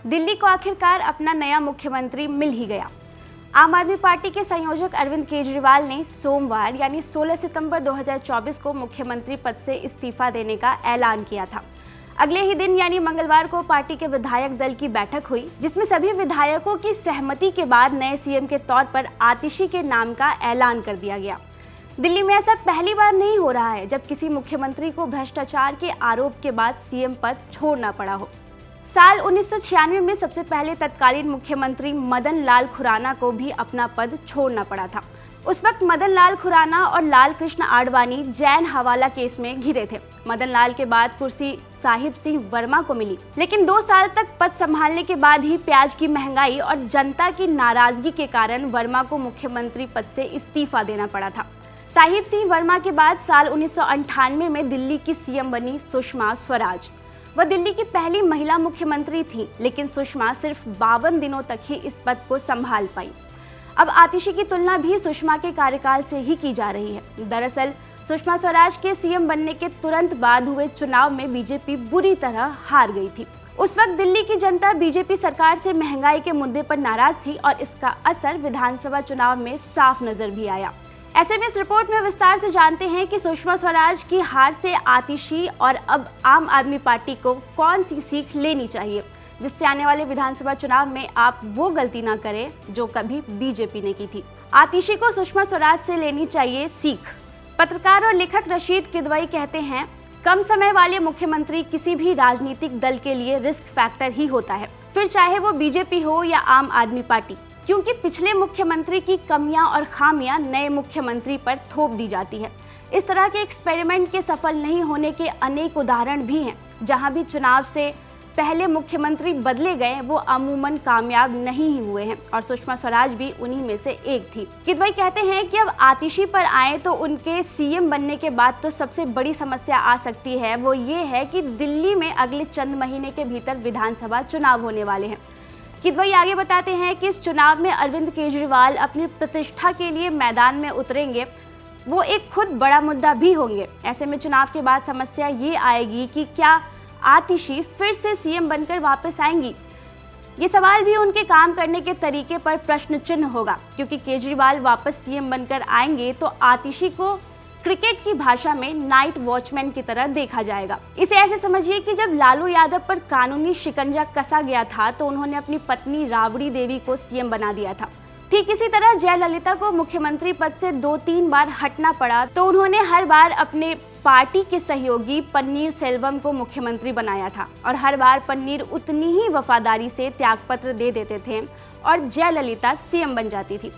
दिल्ली को आखिरकार अपना नया मुख्यमंत्री मिल ही गया। आम आदमी पार्टी के संयोजक अरविंद केजरीवाल ने सोमवार यानी 16 सितंबर 2024 को मुख्यमंत्री पद से इस्तीफा देने का ऐलान किया था। अगले ही दिन यानी मंगलवार को पार्टी के विधायक दल की बैठक हुई, जिसमें सभी विधायकों की सहमति के बाद नए सीएम के तौर पर आतिशी के नाम का ऐलान कर दिया गया। दिल्ली में ऐसा पहली बार नहीं हो रहा है जब किसी मुख्यमंत्री को भ्रष्टाचार के आरोप के बाद सीएम पद छोड़ना पड़ा हो। साल 1996 में सबसे पहले तत्कालीन मुख्यमंत्री मदन लाल खुराना को भी अपना पद छोड़ना पड़ा था। उस वक्त मदन लाल खुराना और लाल कृष्ण आडवाणी जैन हवाला केस में घिरे थे। मदन लाल के बाद कुर्सी साहिब सिंह वर्मा को मिली, लेकिन 2 साल तक पद संभालने के बाद ही प्याज की महंगाई और जनता की नाराजगी के कारण वर्मा को मुख्यमंत्री पद से इस्तीफा देना पड़ा था। साहिब सिंह वर्मा के बाद साल 1998 में दिल्ली की सीएम बनी सुषमा स्वराज। वह दिल्ली की पहली महिला मुख्यमंत्री थी, लेकिन सुषमा सिर्फ 52 दिनों तक ही इस पद को संभाल पाई। अब आतिशी की तुलना भी सुषमा के कार्यकाल से ही की जा रही है। दरअसल सुषमा स्वराज के सीएम बनने के तुरंत बाद हुए चुनाव में बीजेपी बुरी तरह हार गई थी। उस वक्त दिल्ली की जनता बीजेपी सरकार से महंगाई के मुद्दे पर नाराज थी और इसका असर विधानसभा चुनाव में साफ नजर भी आया। ऐसे में इस रिपोर्ट में विस्तार से जानते हैं कि सुषमा स्वराज की हार से आतिशी और अब आम आदमी पार्टी को कौन सी सीख लेनी चाहिए, जिससे आने वाले विधानसभा चुनाव में आप वो गलती ना करें जो कभी बीजेपी ने की थी। आतिशी को सुषमा स्वराज से लेनी चाहिए सीख। पत्रकार और लेखक रशीद किदवई कहते हैं, कम समय वाले मुख्यमंत्री किसी भी राजनीतिक दल के लिए रिस्क फैक्टर ही होता है, फिर चाहे वो बीजेपी हो या आम आदमी पार्टी, क्योंकि पिछले मुख्यमंत्री की कमियां और खामियां नए मुख्यमंत्री पर थोप दी जाती है। इस तरह के एक्सपेरिमेंट के सफल नहीं होने के अनेक उदाहरण भी हैं। जहां भी चुनाव से पहले मुख्यमंत्री बदले गए वो अमूमन कामयाब नहीं ही हुए हैं और सुषमा स्वराज भी उन्हीं में से एक थी। किदवई कहते हैं कि अब आतिशी पर आए तो उनके सीएम बनने के बाद तो सबसे बड़ी समस्या आ सकती है, वो ये है कि दिल्ली में अगले चंद महीने के भीतर विधानसभा चुनाव होने वाले हैं। किदवई आगे बताते हैं कि इस चुनाव में अरविंद केजरीवाल अपनी प्रतिष्ठा के लिए मैदान में उतरेंगे, वो एक खुद बड़ा मुद्दा भी होंगे। ऐसे में चुनाव के बाद समस्या ये आएगी कि क्या आतिशी फिर से सीएम बनकर वापस आएंगी। ये सवाल भी उनके काम करने के तरीके पर प्रश्न चिन्ह होगा, क्योंकि केजरीवाल वापस सीएम बनकर आएंगे तो आतिशी को क्रिकेट की भाषा में नाइट वॉचमैन की तरह देखा जाएगा। इसे ऐसे समझिए कि जब लालू यादव पर कानूनी शिकंजा कसा गया था तो उन्होंने अपनी पत्नी राबड़ी देवी को सीएम बना दिया था। ठीक इसी तरह जयललिता को मुख्यमंत्री पद से 2-3 बार हटना पड़ा तो उन्होंने हर बार अपने पार्टी के सहयोगी पन्नीर सेल्वम को मुख्यमंत्री बनाया था और हर बार पन्नीर उतनी ही वफादारी से त्यागपत्र दे देते थे और जयललिता सीएम बन जाती थी।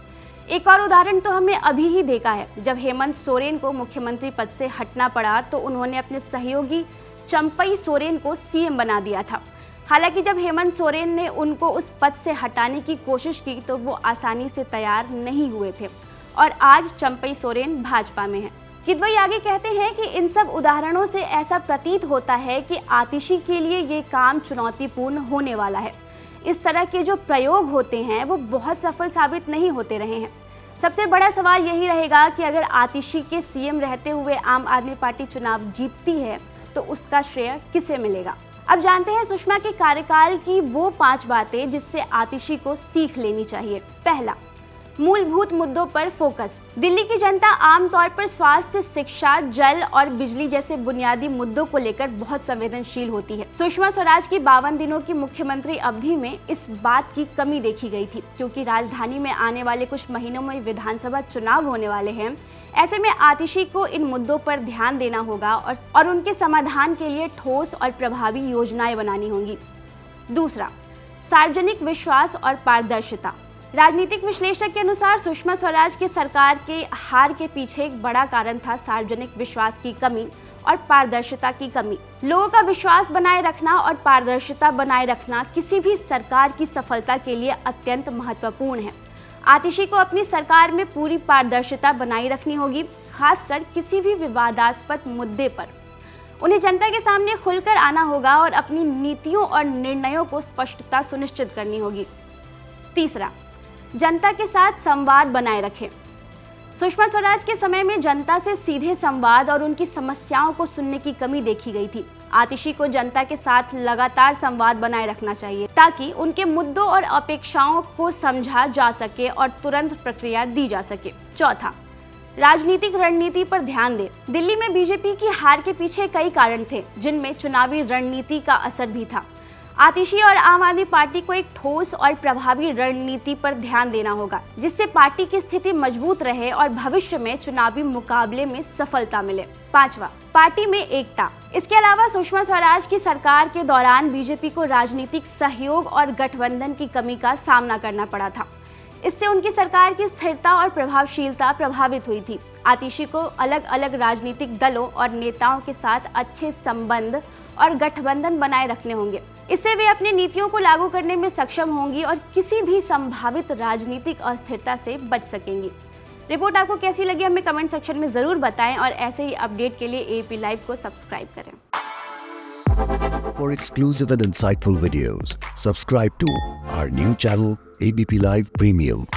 एक और उदाहरण तो हमने अभी ही देखा है, जब हेमंत सोरेन को मुख्यमंत्री पद से हटना पड़ा तो उन्होंने अपने सहयोगी चंपई सोरेन को सीएम बना दिया था। हालांकि जब हेमंत सोरेन ने उनको उस पद से हटाने की कोशिश की तो वो आसानी से तैयार नहीं हुए थे और आज चंपई सोरेन भाजपा में हैं। किदवई आगे कहते हैं कि इन सब उदाहरणों से ऐसा प्रतीत होता है कि आतिशी के लिए ये काम चुनौतीपूर्ण होने वाला है। इस तरह के जो प्रयोग होते हैं वो बहुत सफल साबित नहीं होते रहे हैं। सबसे बड़ा सवाल यही रहेगा कि अगर आतिशी के सीएम रहते हुए आम आदमी पार्टी चुनाव जीतती है तो उसका श्रेय किसे मिलेगा। अब जानते हैं सुषमा के कार्यकाल की वो 5 बातें जिससे आतिशी को सीख लेनी चाहिए। पहला, मूलभूत मुद्दों पर फोकस। दिल्ली की जनता आमतौर पर स्वास्थ्य, शिक्षा, जल और बिजली जैसे बुनियादी मुद्दों को लेकर बहुत संवेदनशील होती है। सुषमा स्वराज की 52 दिनों की मुख्यमंत्री अवधि में इस बात की कमी देखी गई थी, क्योंकि राजधानी में आने वाले कुछ महीनों में विधानसभा चुनाव होने वाले हैं। ऐसे में आतिशी को इन मुद्दों पर ध्यान देना होगा और उनके समाधान के लिए ठोस और प्रभावी योजनाएं बनानी होंगी। दूसरा, सार्वजनिक विश्वास और पारदर्शिता। राजनीतिक विश्लेषक के अनुसार सुषमा स्वराज के सरकार के हार के पीछे एक बड़ा कारण था सार्वजनिक विश्वास की कमी और पारदर्शिता की कमी। लोगों का विश्वास बनाए रखना और पारदर्शिता बनाए रखना किसी भी सरकार की सफलता के लिए अत्यंत महत्वपूर्ण है। आतिशी को अपनी सरकार में पूरी पारदर्शिता बनाए रखनी होगी, खासकर किसी भी विवादास्पद मुद्दे पर। उन्हें जनता के सामने खुलकर आना होगा और अपनी नीतियों और निर्णयों को स्पष्टता सुनिश्चित करनी होगी। तीसरा, जनता के साथ संवाद बनाए रखें। सुषमा स्वराज के समय में जनता से सीधे संवाद और उनकी समस्याओं को सुनने की कमी देखी गई थी। आतिशी को जनता के साथ लगातार संवाद बनाए रखना चाहिए ताकि उनके मुद्दों और अपेक्षाओं को समझा जा सके और तुरंत प्रक्रिया दी जा सके। चौथा, राजनीतिक रणनीति पर ध्यान दें। दिल्ली में बीजेपी की हार के पीछे कई कारण थे, जिनमें चुनावी रणनीति का असर भी था। आतिशी और आम आदमी पार्टी को एक ठोस और प्रभावी रणनीति पर ध्यान देना होगा, जिससे पार्टी की स्थिति मजबूत रहे और भविष्य में चुनावी मुकाबले में सफलता मिले। पांचवा, पार्टी में एकता। इसके अलावा सुषमा स्वराज की सरकार के दौरान बीजेपी को राजनीतिक सहयोग और गठबंधन की कमी का सामना करना पड़ा था। इससे उनकी सरकार की स्थिरता और प्रभावशीलता प्रभावित हुई थी। आतिशी को अलग अलग राजनीतिक दलों और नेताओं के साथ अच्छे संबंध और गठबंधन बनाए रखने होंगे। इससे वे अपनी नीतियों को लागू करने में सक्षम होंगी और किसी भी संभावित राजनीतिक अस्थिरता से बच सकेंगी। रिपोर्ट आपको कैसी लगी हमें कमेंट सेक्शन में जरूर बताएं और ऐसे ही अपडेट के लिए एबीपी लाइव को सब्सक्राइब करें। For exclusive and insightful videos, subscribe to our new channel ABP Live Premium.